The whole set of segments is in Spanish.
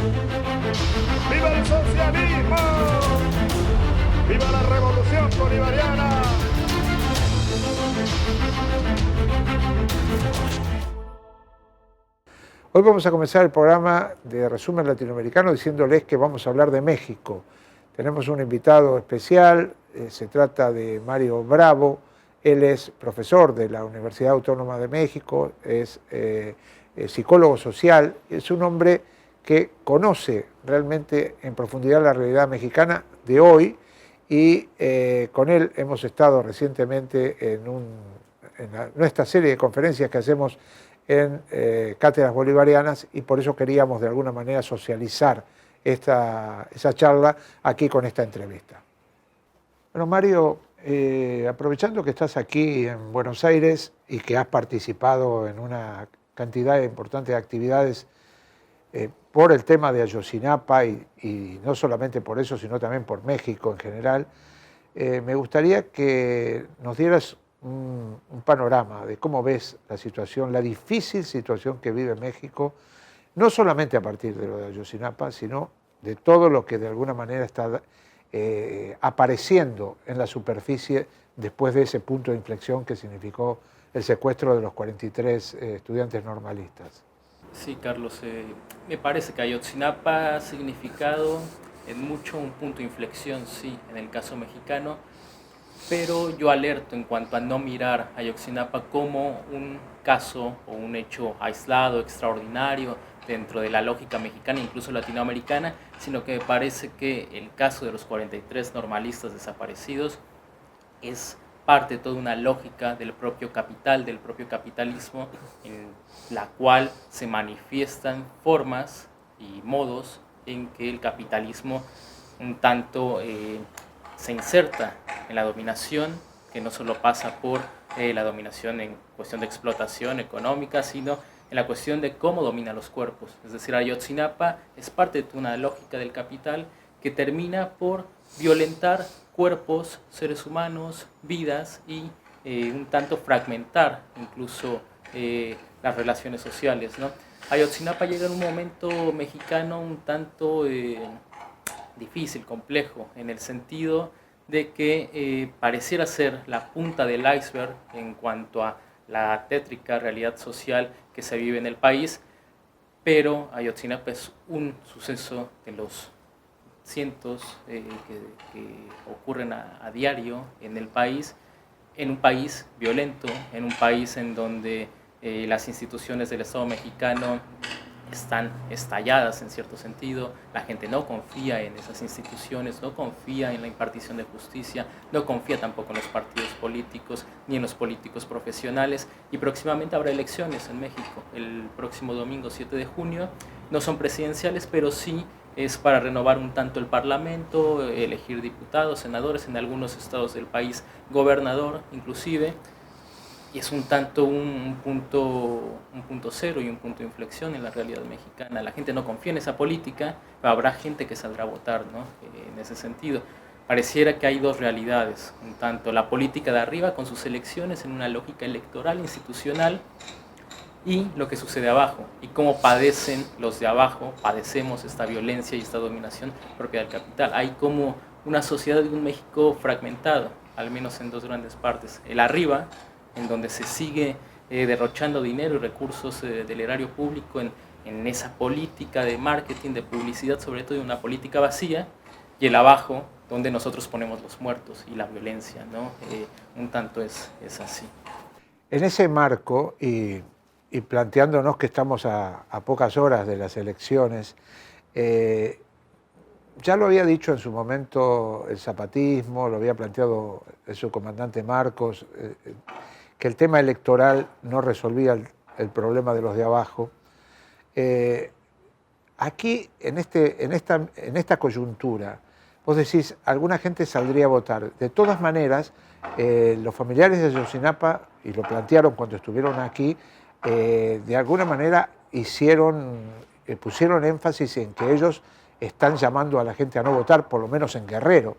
¡Viva el socialismo! ¡Viva la revolución bolivariana! Hoy vamos a comenzar el programa de Resumen Latinoamericano diciéndoles que vamos a hablar de México. Tenemos un invitado especial, se trata de Mario Bravo. Él es profesor de la Universidad Autónoma de México, es psicólogo social, es un hombre que conoce realmente en profundidad la realidad mexicana de hoy y con él hemos estado recientemente en nuestra serie de conferencias que hacemos en cátedras bolivarianas y por eso queríamos de alguna manera socializar esa charla aquí con esta entrevista. Bueno, Mario, aprovechando que estás aquí en Buenos Aires y que has participado en una cantidad importante de actividades por el tema de Ayotzinapa y no solamente por eso, sino también por México en general, me gustaría que nos dieras un panorama de cómo ves la situación, la difícil situación que vive México, no solamente a partir de lo de Ayotzinapa, sino de todo lo que de alguna manera está apareciendo en la superficie después de ese punto de inflexión que significó el secuestro de los 43 estudiantes normalistas. Sí, Carlos, me parece que Ayotzinapa ha significado en mucho un punto de inflexión, sí, en el caso mexicano, pero yo alerto en cuanto a no mirar a Ayotzinapa como un caso o un hecho aislado, extraordinario, dentro de la lógica mexicana, incluso latinoamericana, sino que me parece que el caso de los 43 normalistas desaparecidos es parte de toda una lógica del propio capital, del propio capitalismo, en la cual se manifiestan formas y modos en que el capitalismo un tanto se inserta en la dominación, que no solo pasa por la dominación en cuestión de explotación económica, sino en la cuestión de cómo domina los cuerpos. Es decir, Ayotzinapa es parte de una lógica del capital que termina por violentar cuerpos, seres humanos, vidas y un tanto fragmentar incluso las relaciones sociales, ¿no? Ayotzinapa llega en un momento mexicano un tanto difícil, complejo, en el sentido de que pareciera ser la punta del iceberg en cuanto a la tétrica realidad social que se vive en el país, pero Ayotzinapa es un suceso de los cientos que ocurren a diario en el país, en un país violento, en un país en donde las instituciones del Estado mexicano están estalladas en cierto sentido, la gente no confía en esas instituciones, no confía en la impartición de justicia, no confía tampoco en los partidos políticos ni en los políticos profesionales, y próximamente habrá elecciones en México, el próximo domingo 7 de junio, no son presidenciales, pero sí es para renovar un tanto el Parlamento, elegir diputados, senadores, en algunos estados del país, gobernador inclusive, y es un tanto un punto cero y un punto de inflexión en la realidad mexicana. La gente no confía en esa política, pero habrá gente que saldrá a votar, ¿no? En ese sentido. Pareciera que hay dos realidades, un tanto la política de arriba con sus elecciones en una lógica electoral, institucional, y lo que sucede abajo, y cómo padecen los de abajo, padecemos esta violencia y esta dominación propia del capital. Hay como una sociedad de un México fragmentado, al menos en dos grandes partes. El arriba, en donde se sigue derrochando dinero y recursos del erario público en esa política de marketing, de publicidad, sobre todo, y una política vacía, y el abajo, donde nosotros ponemos los muertos y la violencia, ¿no? Un tanto es así. En ese marco, y planteándonos que estamos a pocas horas de las elecciones, ya lo había dicho en su momento el zapatismo, lo había planteado el subcomandante Marcos, que el tema electoral no resolvía el problema de los de abajo. Aquí, en esta coyuntura, vos decís, alguna gente saldría a votar. De todas maneras, los familiares de Ayotzinapa, y lo plantearon cuando estuvieron aquí, de alguna manera pusieron énfasis en que ellos están llamando a la gente a no votar, por lo menos en Guerrero.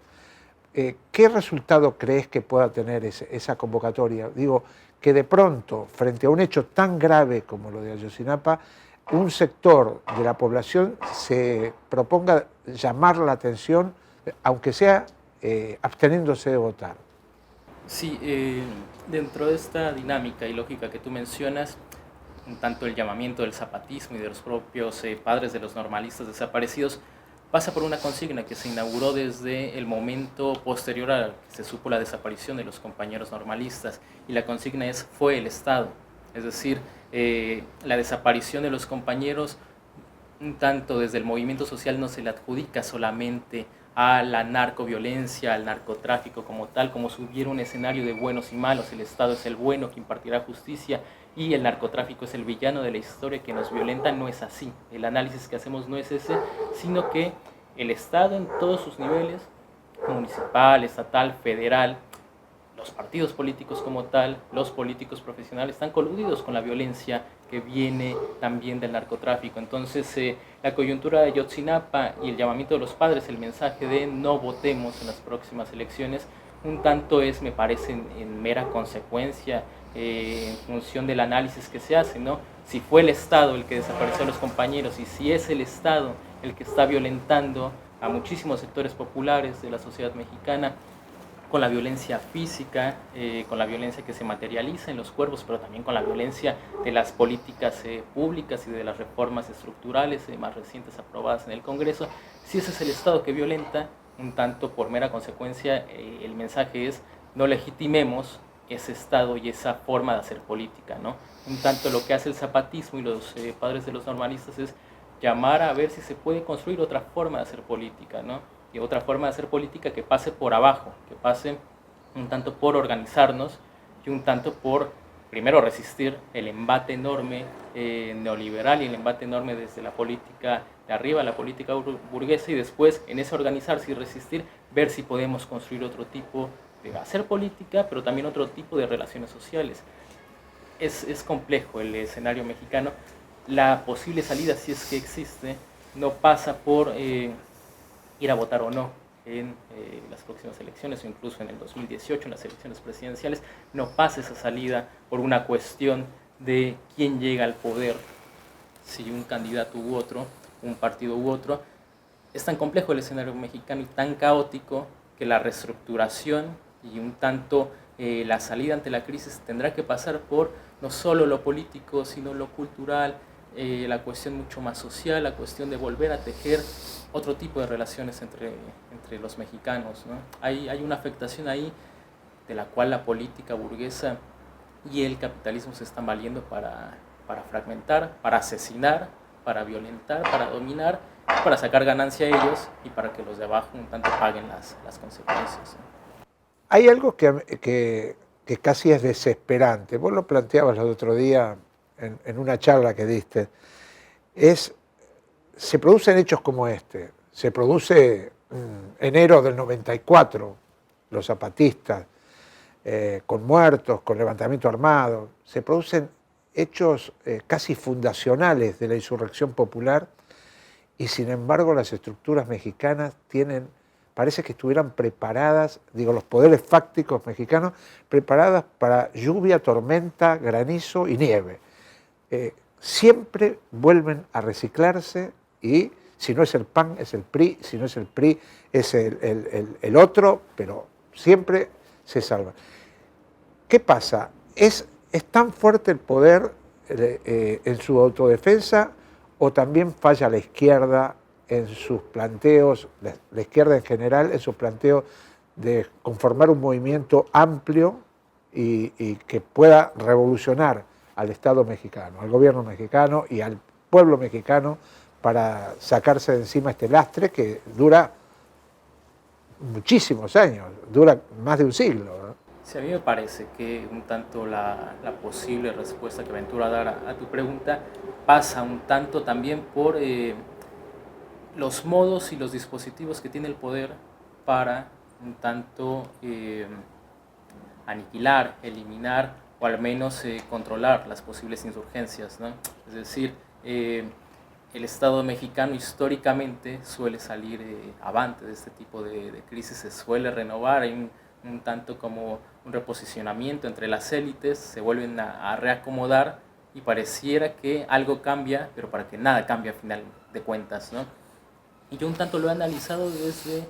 ¿Qué resultado crees que pueda tener esa convocatoria? Digo, que de pronto, frente a un hecho tan grave como lo de Ayotzinapa, un sector de la población se proponga llamar la atención, aunque sea absteniéndose de votar. Sí, dentro de esta dinámica y lógica que tú mencionas, tanto el llamamiento del zapatismo y de los propios padres de los normalistas desaparecidos pasa por una consigna que se inauguró desde el momento posterior al que se supo la desaparición de los compañeros normalistas, y la consigna es "fue el Estado", es decir, la desaparición de los compañeros, un tanto desde el movimiento social, no se le adjudica solamente a la narcoviolencia, al narcotráfico como tal, como si hubiera un escenario de buenos y malos. El Estado es el bueno que impartirá justicia y el narcotráfico es el villano de la historia que nos violenta. No es así. El análisis que hacemos no es ese, sino que el Estado en todos sus niveles, municipal, estatal, federal, los partidos políticos como tal, los políticos profesionales, están coludidos con la violencia que viene también del narcotráfico. Entonces, la coyuntura de Ayotzinapa y el llamamiento de los padres, el mensaje de no votemos en las próximas elecciones, un tanto es, me parece, en mera consecuencia, en función del análisis que se hace, ¿no? Si fue el Estado el que desapareció a los compañeros y si es el Estado el que está violentando a muchísimos sectores populares de la sociedad mexicana, con la violencia física, con la violencia que se materializa en los cuerpos, pero también con la violencia de las políticas públicas y de las reformas estructurales más recientes aprobadas en el Congreso. Si ese es el Estado que violenta, un tanto por mera consecuencia, el mensaje es no legitimemos ese Estado y esa forma de hacer política, ¿no? Un tanto lo que hace el zapatismo y los padres de los normalistas es llamar a ver si se puede construir otra forma de hacer política, ¿no? Y otra forma de hacer política que pase por abajo, que pase un tanto por organizarnos y un tanto por, primero, resistir el embate enorme neoliberal y el embate enorme desde la política de arriba, la política burguesa, y después, en ese organizarse y resistir, ver si podemos construir otro tipo de hacer política, pero también otro tipo de relaciones sociales. Es complejo el escenario mexicano. La posible salida, si es que existe, no pasa por ir a votar o no en las próximas elecciones, o incluso en el 2018, en las elecciones presidenciales. No pasa esa salida por una cuestión de quién llega al poder, si un candidato u otro, un partido u otro. Es tan complejo el escenario mexicano y tan caótico que la reestructuración y un tanto la salida ante la crisis tendrá que pasar por no solo lo político, sino lo cultural, la cuestión mucho más social, la cuestión de volver a tejer otro tipo de relaciones entre los mexicanos, ¿no? Hay una afectación ahí de la cual la política burguesa y el capitalismo se están valiendo para fragmentar, para asesinar, para violentar, para dominar, para sacar ganancia a ellos y para que los de abajo un tanto paguen las consecuencias, ¿no? Hay algo que casi es desesperante. Vos lo planteabas el otro día en una charla que diste. Se producen hechos como este. Se produce enero del 94, los zapatistas, con muertos, con levantamiento armado. Se producen hechos casi fundacionales de la insurrección popular y sin embargo las estructuras mexicanas parece que estuvieran preparadas, los poderes fácticos mexicanos, preparadas para lluvia, tormenta, granizo y nieve. Siempre vuelven a reciclarse y si no es el PAN es el PRI, si no es el PRI es el otro, pero siempre se salvan. ¿Qué pasa? ¿Es tan fuerte el poder en su autodefensa o también falla la izquierda en sus planteos, la izquierda en general, en sus planteos de conformar un movimiento amplio y que pueda revolucionar al Estado mexicano, al gobierno mexicano y al pueblo mexicano para sacarse de encima este lastre que dura muchísimos años, dura más de un siglo, ¿no? Sí, a mí me parece que un tanto la posible respuesta que Ventura dar a tu pregunta pasa un tanto también por los modos y los dispositivos que tiene el poder para un tanto aniquilar, eliminar o al menos controlar las posibles insurgencias, ¿no? Es decir, el Estado mexicano históricamente suele salir avante de este tipo de crisis, se suele renovar, hay un tanto como un reposicionamiento entre las élites, se vuelven a reacomodar y pareciera que algo cambia, pero para que nada cambie a final de cuentas, ¿no? Y yo un tanto lo he analizado desde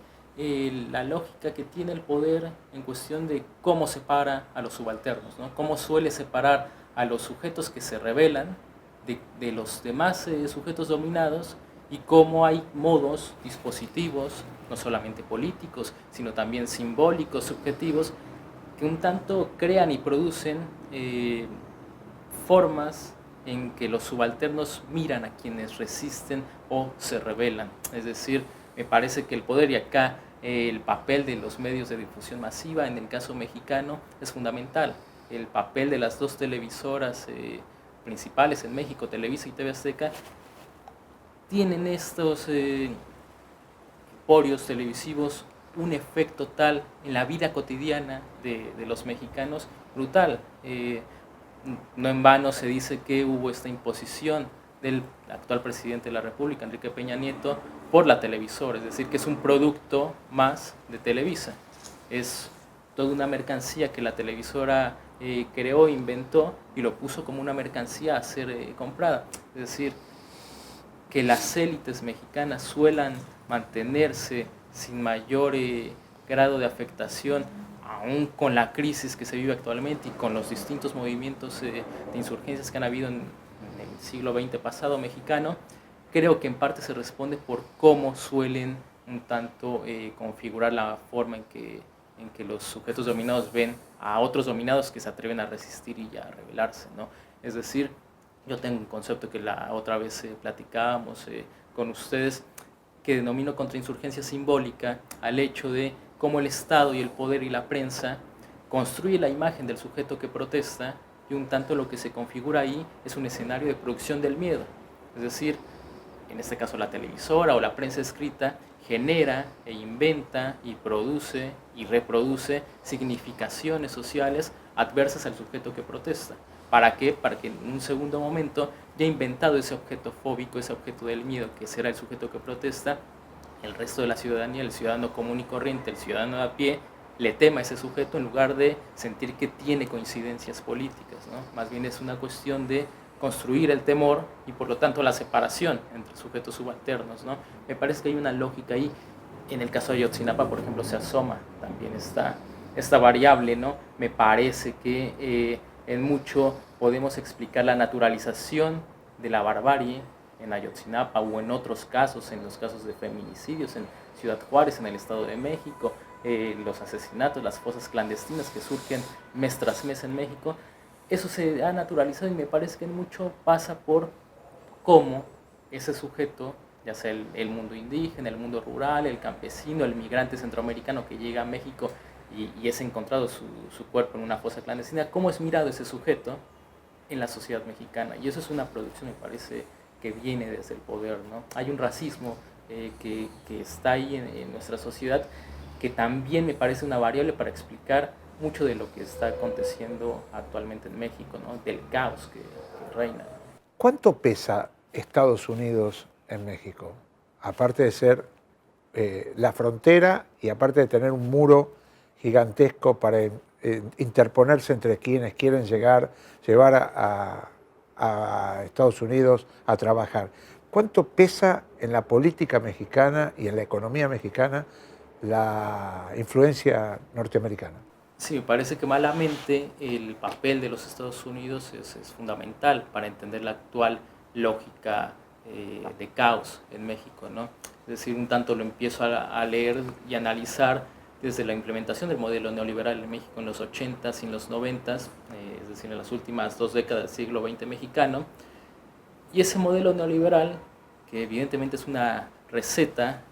la lógica que tiene el poder en cuestión de cómo separa a los subalternos, ¿no? Cómo suele separar a los sujetos que se rebelan de los demás sujetos dominados, y cómo hay modos, dispositivos, no solamente políticos, sino también simbólicos, subjetivos, que un tanto crean y producen formas en que los subalternos miran a quienes resisten o se rebelan. Es decir, me parece que el poder, y acá el papel de los medios de difusión masiva, en el caso mexicano, es fundamental. El papel de las dos televisoras principales en México, Televisa y TV Azteca, tienen estos emporios televisivos un efecto tal en la vida cotidiana de los mexicanos brutal. No en vano se dice que hubo esta imposición del actual presidente de la República, Enrique Peña Nieto, por la televisora, es decir, que es un producto más de Televisa. Es toda una mercancía que la televisora creó, inventó y lo puso como una mercancía a ser comprada. Es decir, que las élites mexicanas suelan mantenerse sin mayor grado de afectación, aún con la crisis que se vive actualmente y con los distintos movimientos de insurgencias que han habido en el siglo XX pasado mexicano. Creo que en parte se responde por cómo suelen un tanto configurar la forma en que los sujetos dominados ven a otros dominados que se atreven a resistir y a rebelarse, ¿no? Es decir, yo tengo un concepto que la otra vez platicábamos con ustedes, que denomino contrainsurgencia simbólica al hecho de cómo el Estado y el poder y la prensa construye la imagen del sujeto que protesta, y un tanto lo que se configura ahí es un escenario de producción del miedo. Es decir, en este caso la televisora o la prensa escrita genera e inventa y produce y reproduce significaciones sociales adversas al sujeto que protesta. ¿Para qué? Para que en un segundo momento, ya inventado ese objeto fóbico, ese objeto del miedo, que será el sujeto que protesta, el resto de la ciudadanía, el ciudadano común y corriente, el ciudadano de a pie, le tema a ese sujeto en lugar de sentir que tiene coincidencias políticas, ¿no? Más bien es una cuestión de construir el temor y por lo tanto la separación entre sujetos subalternos, ¿no? Me parece que hay una lógica ahí. En el caso de Ayotzinapa, por ejemplo, se asoma también esta variable, ¿no? Me parece que en mucho podemos explicar la naturalización de la barbarie en Ayotzinapa o en otros casos, en los casos de feminicidios en Ciudad Juárez, en el Estado de México, los asesinatos, las fosas clandestinas que surgen mes tras mes en México. Eso se ha naturalizado y me parece que en mucho pasa por cómo ese sujeto, ya sea el mundo indígena, el mundo rural, el campesino, el migrante centroamericano que llega a México y es encontrado su cuerpo en una fosa clandestina, cómo es mirado ese sujeto en la sociedad mexicana. Y eso es una producción, me parece, que viene desde el poder, ¿no? Hay un racismo que está ahí en nuestra sociedad, que también me parece una variable para explicar mucho de lo que está aconteciendo actualmente en México, ¿no? Del caos que reina. ¿Cuánto pesa Estados Unidos en México? Aparte de ser la frontera y aparte de tener un muro gigantesco para interponerse entre quienes quieren llevar a Estados Unidos a trabajar. ¿Cuánto pesa en la política mexicana y en la economía mexicana la influencia norteamericana? Sí, me parece que malamente el papel de los Estados Unidos es fundamental para entender la actual lógica de caos en México, ¿no? Es decir, un tanto lo empiezo a leer y analizar desde la implementación del modelo neoliberal en México en los 80s y en los 90s, es decir, en las últimas 2 décadas del siglo XX mexicano. Y ese modelo neoliberal, que evidentemente es una receta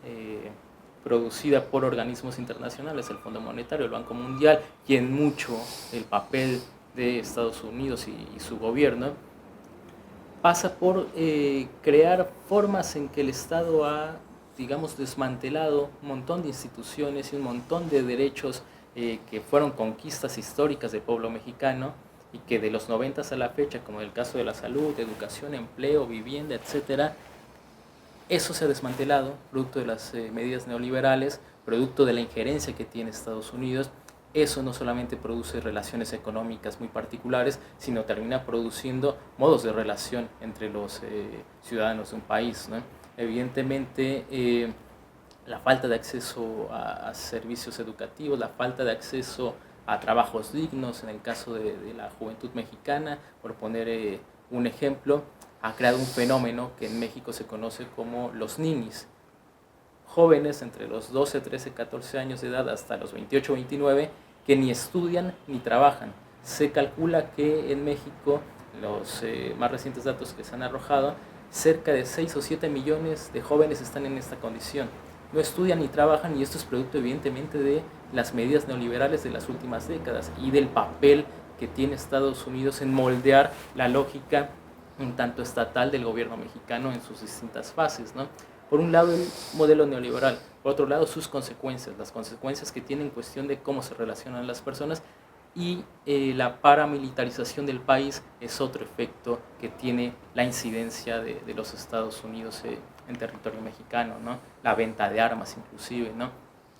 producida por organismos internacionales, el Fondo Monetario, el Banco Mundial, y en mucho el papel de Estados Unidos y su gobierno, pasa por crear formas en que el Estado ha, digamos, desmantelado un montón de instituciones y un montón de derechos que fueron conquistas históricas del pueblo mexicano y que de los 90s a la fecha, como el caso de la salud, educación, empleo, vivienda, etcétera, eso se ha desmantelado, producto de las medidas neoliberales, producto de la injerencia que tiene Estados Unidos, eso no solamente produce relaciones económicas muy particulares, sino termina produciendo modos de relación entre los ciudadanos de un país, ¿no? Evidentemente, la falta de acceso a servicios educativos, la falta de acceso a trabajos dignos, en el caso de la juventud mexicana, por poner un ejemplo, ha creado un fenómeno que en México se conoce como los ninis, jóvenes entre los 12, 13, 14 años de edad hasta los 28, 29, que ni estudian ni trabajan. Se calcula que en México, los más recientes datos que se han arrojado, cerca de 6 o 7 millones de jóvenes están en esta condición. No estudian ni trabajan, y esto es producto evidentemente de las medidas neoliberales de las últimas décadas y del papel que tiene Estados Unidos en moldear la lógica un tanto estatal del gobierno mexicano en sus distintas fases, ¿no? Por un lado el modelo neoliberal, por otro lado sus consecuencias, las consecuencias que tienen en cuestión de cómo se relacionan las personas, y la paramilitarización del país es otro efecto que tiene la incidencia de los Estados Unidos en territorio mexicano, ¿no? La venta de armas inclusive, ¿no?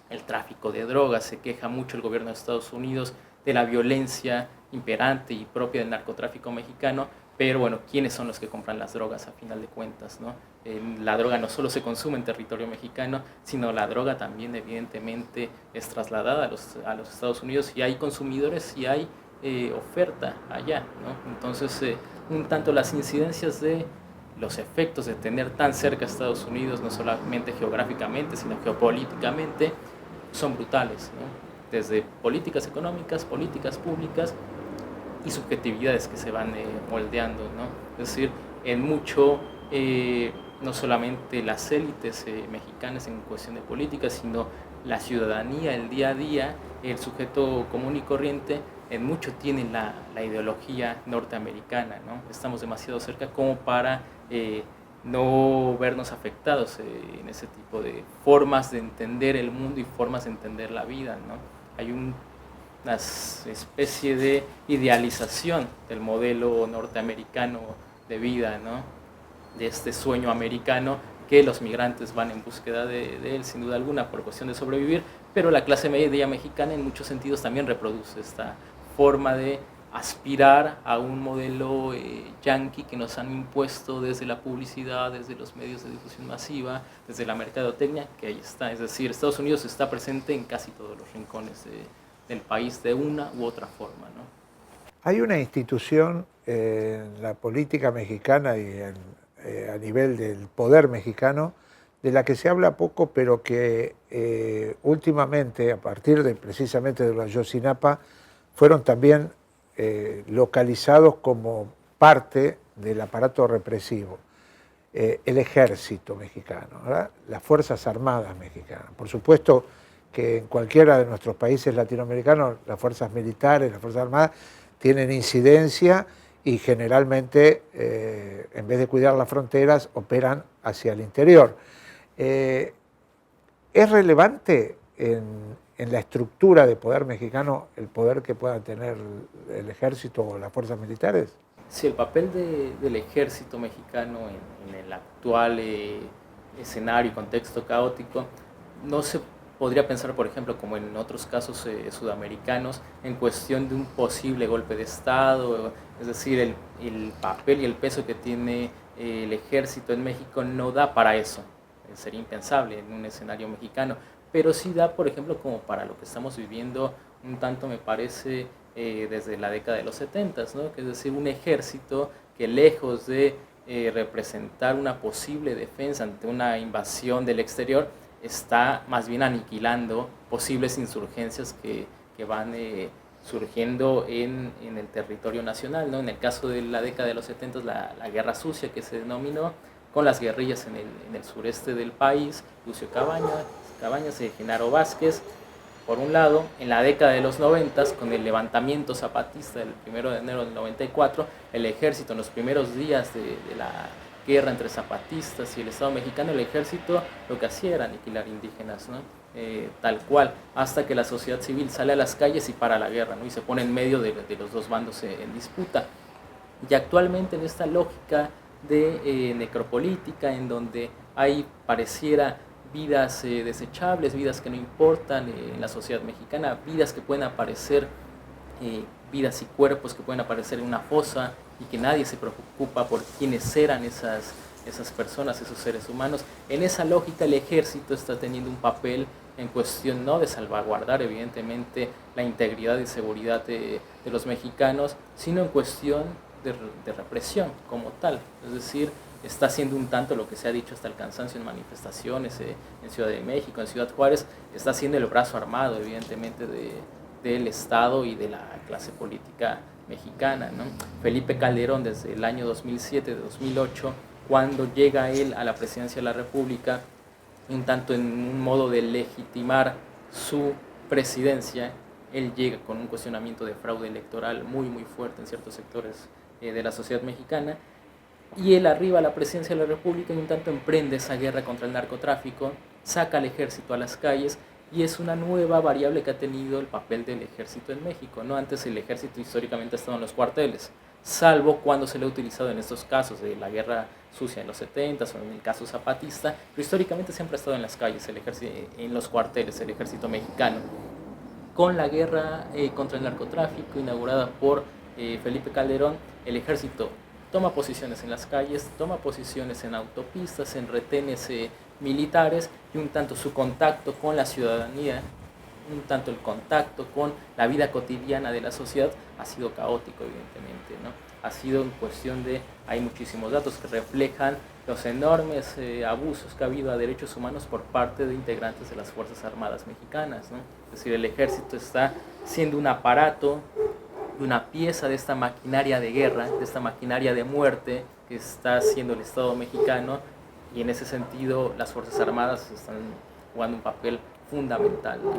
El tráfico de drogas. Se queja mucho el gobierno de Estados Unidos de la violencia imperante y propia del narcotráfico mexicano, pero bueno, ¿quiénes son los que compran las drogas a final de cuentas, ¿no? La droga no solo se consume en territorio mexicano, sino la droga también evidentemente es trasladada a los Estados Unidos, y hay consumidores y hay oferta allá, ¿no? Entonces, un tanto las incidencias de los efectos de tener tan cerca a Estados Unidos, no solamente geográficamente, sino geopolíticamente, son brutales, ¿no? Desde políticas económicas, políticas públicas y subjetividades que se van moldeando, ¿no? Es decir, en mucho, no solamente las élites mexicanas en cuestión de política, sino la ciudadanía, el día a día, el sujeto común y corriente, en mucho tienen la ideología norteamericana, ¿no? Estamos demasiado cerca como para no vernos afectados en ese tipo de formas de entender el mundo y formas de entender la vida, ¿no? Hay una especie de idealización del modelo norteamericano de vida, ¿no? De este sueño americano que los migrantes van en búsqueda de él, sin duda alguna, por cuestión de sobrevivir, pero la clase media mexicana en muchos sentidos también reproduce esta forma de aspirar a un modelo yanqui que nos han impuesto desde la publicidad, desde los medios de difusión masiva, desde la mercadotecnia, que ahí está. Es decir, Estados Unidos está presente en casi todos los rincones del país de una u otra forma, ¿no? Hay una institución en la política mexicana y a nivel del poder mexicano de la que se habla poco, pero que últimamente, a partir de precisamente de los Ayotzinapa, fueron también localizados como parte del aparato represivo. El ejército mexicano, ¿verdad? Las Fuerzas Armadas mexicanas. Por supuesto que en cualquiera de nuestros países latinoamericanos las fuerzas militares, las Fuerzas Armadas tienen incidencia y generalmente, en vez de cuidar las fronteras, operan hacia el interior. ¿Es relevante en la estructura de poder mexicano el poder que pueda tener el ejército o las fuerzas militares? Sí, el papel del ejército mexicano en el actual escenario y contexto caótico no se podría pensar, por ejemplo, como en otros casos sudamericanos, en cuestión de un posible golpe de Estado. Es decir, el papel y el peso que tiene el ejército en México no da para eso. Sería impensable en un escenario mexicano, pero sí da, por ejemplo, como para lo que estamos viviendo un tanto, me parece, desde la década de los 70, ¿no? Que es decir, un ejército que, lejos de representar una posible defensa ante una invasión del exterior, está más bien aniquilando posibles insurgencias que van surgiendo en el territorio nacional, ¿no? En el caso de la década de los 70, la Guerra Sucia, que se denominó, con las guerrillas en el sureste del país, Lucio Cabañas y Genaro Vázquez, por un lado. En la década de los 90, con el levantamiento zapatista del 1 de enero del 94, el ejército, en los primeros días de la guerra entre zapatistas y el Estado mexicano, el ejército lo que hacía era aniquilar indígenas, ¿no? Tal cual, hasta que la sociedad civil sale a las calles y para la guerra, ¿no? Y se pone en medio de los dos bandos en disputa. Y actualmente, en esta lógica de necropolítica, en donde hay, pareciera, vidas desechables, vidas que no importan en la sociedad mexicana, vidas que pueden aparecer, vidas y cuerpos que pueden aparecer en una fosa y que nadie se preocupa por quiénes eran esas personas, esos seres humanos. En esa lógica el ejército está teniendo un papel en cuestión no de salvaguardar evidentemente la integridad y seguridad de los mexicanos, sino en cuestión de represión como tal. Es decir, está haciendo un tanto lo que se ha dicho hasta el cansancio en manifestaciones en Ciudad de México, en Ciudad Juárez, está haciendo el brazo armado evidentemente del Estado y de la clase política mexicana, ¿no? Felipe Calderón desde el año 2007, 2008, cuando llega él a la presidencia de la República, un tanto en un modo de legitimar su presidencia, él llega con un cuestionamiento de fraude electoral muy muy fuerte en ciertos sectores de la sociedad mexicana, y él arriba a la presidencia de la República y un tanto emprende esa guerra contra el narcotráfico, saca al ejército a las calles, y es una nueva variable que ha tenido el papel del ejército en México, ¿no? Antes el ejército históricamente ha estado en los cuarteles, salvo cuando se le ha utilizado en estos casos de la guerra sucia en los 70s o en el caso zapatista, pero históricamente siempre ha estado en las calles, el ejército, en los cuarteles, el ejército mexicano. Con la guerra contra el narcotráfico inaugurada por Felipe Calderón, el ejército toma posiciones en las calles, toma posiciones en autopistas, en retenes militares, y un tanto su contacto con la ciudadanía, un tanto el contacto con la vida cotidiana de la sociedad ha sido caótico evidentemente, ¿no? Ha sido en cuestión de, hay muchísimos datos que reflejan los enormes abusos que ha habido a derechos humanos por parte de integrantes de las Fuerzas Armadas mexicanas, ¿no? Es decir, el ejército está siendo un aparato, una pieza de esta maquinaria de guerra, de esta maquinaria de muerte que está haciendo el Estado mexicano, y en ese sentido las Fuerzas Armadas están jugando un papel fundamental, ¿no?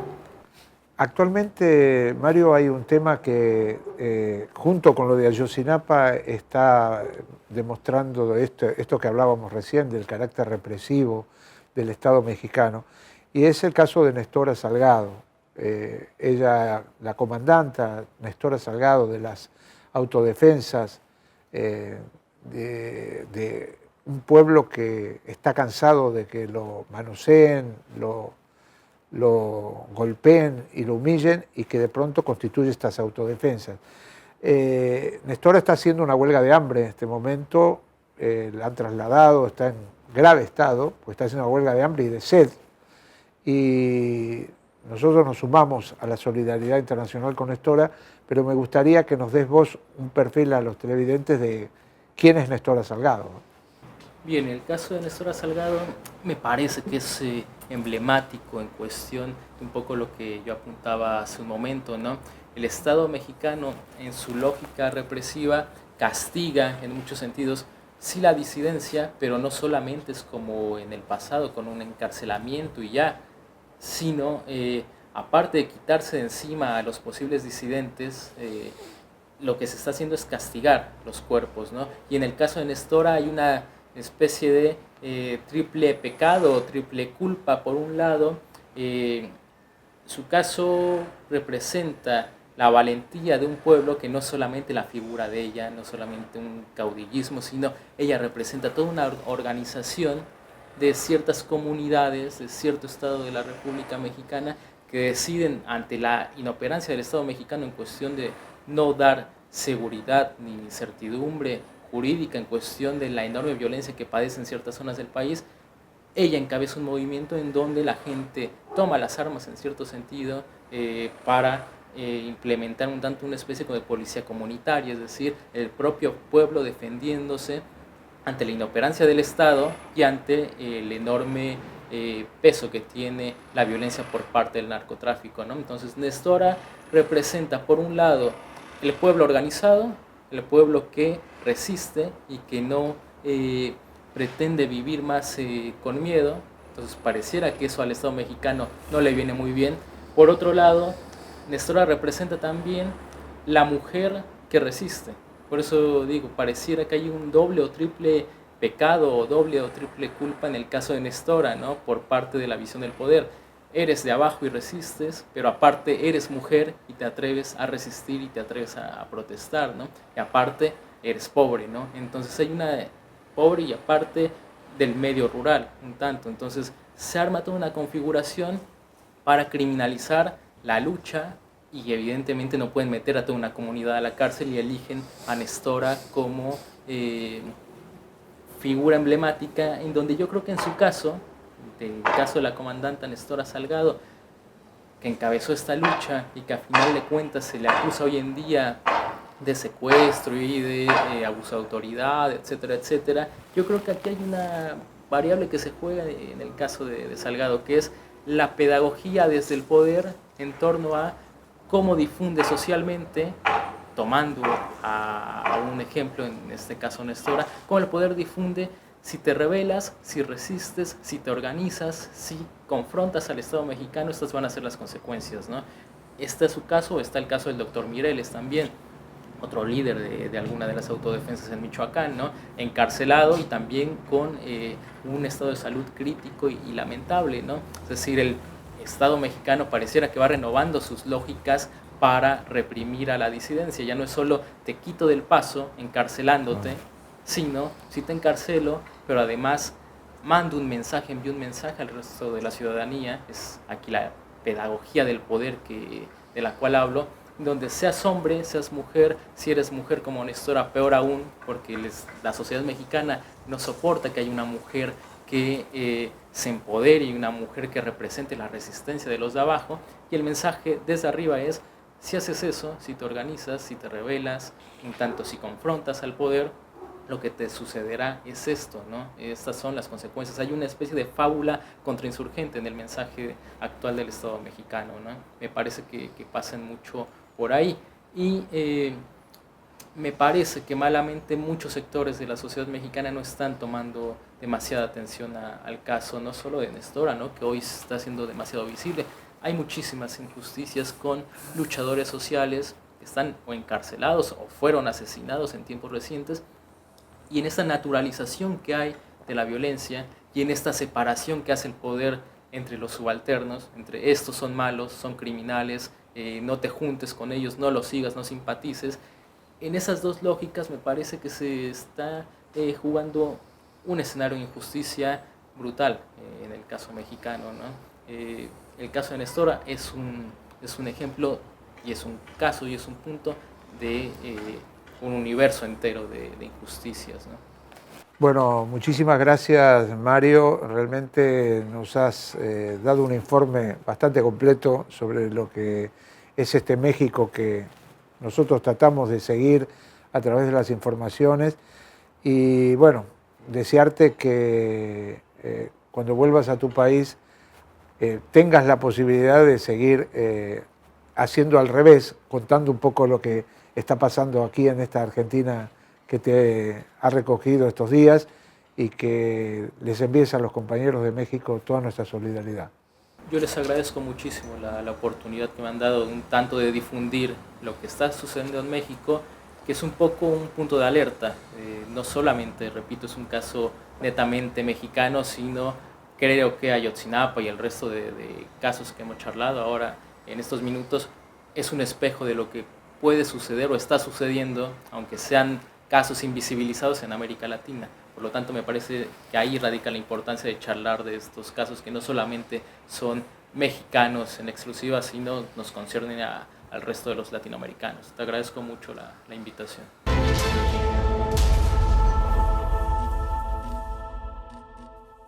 Actualmente, Mario, hay un tema que junto con lo de Ayotzinapa está demostrando esto que hablábamos recién del carácter represivo del Estado mexicano, y es el caso de Nestora Salgado. Ella, la comandanta Nestora Salgado de las autodefensas de un pueblo que está cansado de que lo manoseen, lo golpeen y lo humillen, y que de pronto constituye estas autodefensas. Nestora está haciendo una huelga de hambre en este momento, la han trasladado, está en grave estado, pues está haciendo una huelga de hambre y de sed, y nosotros nos sumamos a la solidaridad internacional con Nestora, pero me gustaría que nos des vos un perfil a los televidentes de quién es Nestora Salgado, ¿no? Bien, el caso de Nestora Salgado me parece que es emblemático en cuestión de un poco lo que yo apuntaba hace un momento, ¿no? El Estado mexicano, en su lógica represiva, castiga en muchos sentidos, sí, la disidencia, pero no solamente es como en el pasado, con un encarcelamiento y ya, sino aparte de quitarse de encima a los posibles disidentes, lo que se está haciendo es castigar los cuerpos, ¿no? Y en el caso de Nestora hay una especie de triple pecado o triple culpa. Por un lado, su caso representa la valentía de un pueblo que no solamente la figura de ella, no solamente un caudillismo, sino ella representa toda una organización de ciertas comunidades, de cierto estado de la República Mexicana, que deciden ante la inoperancia del Estado mexicano en cuestión de no dar seguridad ni certidumbre jurídica en cuestión de la enorme violencia que padecen ciertas zonas del país. Ella encabeza un movimiento en donde la gente toma las armas en cierto sentido para implementar un tanto una especie de policía comunitaria, es decir, el propio pueblo defendiéndose ante la inoperancia del Estado y ante el enorme peso que tiene la violencia por parte del narcotráfico, ¿no? Entonces Nestora representa por un lado el pueblo organizado, el pueblo que resiste y que no pretende vivir más con miedo. Entonces pareciera que eso al Estado mexicano no le viene muy bien. Por otro lado, Nestora representa también la mujer que resiste. Por eso digo, pareciera que hay un doble o triple pecado o doble o triple culpa en el caso de Nestora, ¿no? Por parte de la visión del poder. Eres de abajo y resistes, pero aparte eres mujer y te atreves a resistir y te atreves a protestar, ¿no? Y aparte eres pobre, ¿no? Entonces hay una pobre y aparte del medio rural, un tanto. Entonces se arma toda una configuración para criminalizar la lucha y evidentemente no pueden meter a toda una comunidad a la cárcel y eligen a Nestora como figura emblemática, en donde yo creo que en su caso, del caso de la comandante Nestora Salgado, que encabezó esta lucha y que a final de cuentas se le acusa hoy en día de secuestro y de abuso de autoridad, etcétera, etcétera. Yo creo que aquí hay una variable que se juega en el caso de Salgado, que es la pedagogía desde el poder en torno a cómo difunde socialmente, tomando a un ejemplo, en este caso Nestora, cómo el poder difunde si te rebelas, si resistes, si te organizas, si confrontas al Estado mexicano, estas van a ser las consecuencias, ¿no? Este es su caso, está el caso del doctor Mireles también, otro líder de alguna de las autodefensas en Michoacán, ¿no? Encarcelado y también con un estado de salud crítico y lamentable, ¿no? Es decir, el Estado mexicano pareciera que va renovando sus lógicas para reprimir a la disidencia. Ya no es solo te quito del paso encarcelándote, sino si te encarcelo, pero además mando un mensaje, envío un mensaje al resto de la ciudadanía. Es aquí la pedagogía del poder de la cual hablo, donde seas hombre, seas mujer, si eres mujer como Nestora, peor aún, porque la sociedad mexicana no soporta que haya una mujer que se empodere y una mujer que represente la resistencia de los de abajo. Y el mensaje desde arriba es, si haces eso, si te organizas, si te rebelas, en tanto si confrontas al poder, lo que te sucederá es esto, ¿no? Estas son las consecuencias. Hay una especie de fábula contrainsurgente en el mensaje actual del Estado mexicano, ¿no? Me parece que pasan mucho por ahí. Y me parece que malamente muchos sectores de la sociedad mexicana no están tomando demasiada atención al caso, no solo de Nestora, ¿no? Que hoy está siendo demasiado visible. Hay muchísimas injusticias con luchadores sociales que están o encarcelados o fueron asesinados en tiempos recientes, y en esta naturalización que hay de la violencia y en esta separación que hace el poder entre los subalternos, entre estos son malos, son criminales, no te juntes con ellos, no los sigas, no simpatices. En esas dos lógicas me parece que se está jugando un escenario de injusticia brutal en el caso mexicano, ¿no? El caso de Nestora es un ejemplo y es un caso y es un punto de un universo entero de injusticias, ¿no? Bueno, muchísimas gracias, Mario. Realmente nos has dado un informe bastante completo sobre lo que es este México que nosotros tratamos de seguir a través de las informaciones. Y bueno, desearte que cuando vuelvas a tu país tengas la posibilidad de seguir haciendo al revés, contando un poco lo que está pasando aquí en esta Argentina que te ha recogido estos días, y que les envíes a los compañeros de México toda nuestra solidaridad. Yo les agradezco muchísimo la oportunidad que me han dado un tanto de difundir lo que está sucediendo en México, que es un poco un punto de alerta. No solamente, repito, es un caso netamente mexicano, sino creo que Ayotzinapa y el resto de casos que hemos charlado ahora en estos minutos es un espejo de lo que puede suceder o está sucediendo, aunque sean casos invisibilizados en América Latina. Por lo tanto, me parece que ahí radica la importancia de charlar de estos casos que no solamente son mexicanos en exclusiva, sino nos conciernen al resto de los latinoamericanos. Te agradezco mucho la invitación.